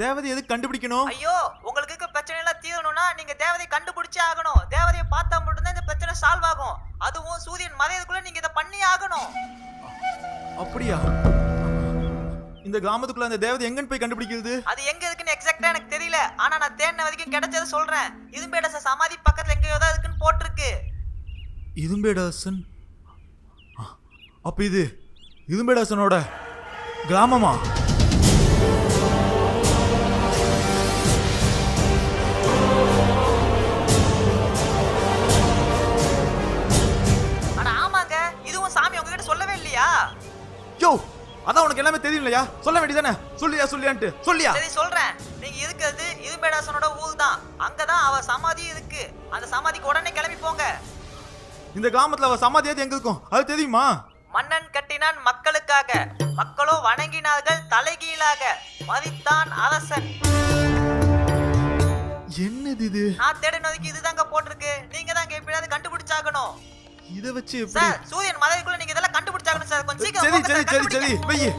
தேவதை எதுக்கு கண்டுபிடிக்கணும்? ஐயோ, உங்களுக்கு இருக்க பிரச்சனை எல்லாம் தீரணும்னா நீங்க தேவதையை கண்டுபிடிச்சே ஆகணும். தேவதையை பார்த்தா மட்டும்தான் இந்த பிரச்சனை சால்வ் ஆகும். அதுவும் சூரியன் மறையதுக்குள்ள நீங்க இதை பண்ணி ஆகணும். அப்படியா? இந்த கிராமத்துக்குள்ள அந்த தேவதை எங்கன்னு போய் கண்டுபிடிக்கிறது? அது எங்க இருக்குன்னு எக்ஸாக்ட்டா எனக்கு தெரியல. ஆனா நான் தேடின வரைக்கும் கிடைச்சதை சொல்றேன். இரும்பேடச சமாதி பக்கத்துல எங்கேயோ தான் இருக்குன்னு போட்டிருக்கு. இரும்பேடாசன்? அப்ப இது இரும்பேடாசனோட கிராமமா? ஆனா ஆமாங்க, இதுவும் சாமி உங்ககிட்ட சொல்லவே இல்லையா? யோ, அதான் உனக்கு எல்லாமே தெரியலையா? சொல்ல வேண்டியதானே? சொல்லியான்ட்டு சொல்லியா? சரி சொல்றேன். நீங்க இருக்கிறது இரும்பேடாசனோட ஊர் தான். அங்கதான் அவ சமாதி இருக்கு. அந்த சமாதிக்கு உடனே கிளம்பி போங்க. இந்த கிராமத்துல அவ சமாதியாவது எங்க இருக்கும் அது தெரியுமா? மன்னன் கட்டினான் மக்களுக்காக, மக்களோ வணங்கினார்கள் தலைகீழாக, மதித்தான் அரசன். என்னது இது? நான் தேடினதுக்கு இதுதாங்க போட்டிருக்கு. நீங்க தான் எப்படியாவது கண்டுபிடிச்சாகணும். இத வச்சு எப்படி? சார், சூரியன் மறைவுக்குள்ள நீங்க இதெல்லாம் கண்டுபிடிச்சாகணும் சார். கொஞ்சம் சீக்கிரம் சரி போங்க சரி சார், சரி சரி கண்டுபிடிங்க. வெய்யி.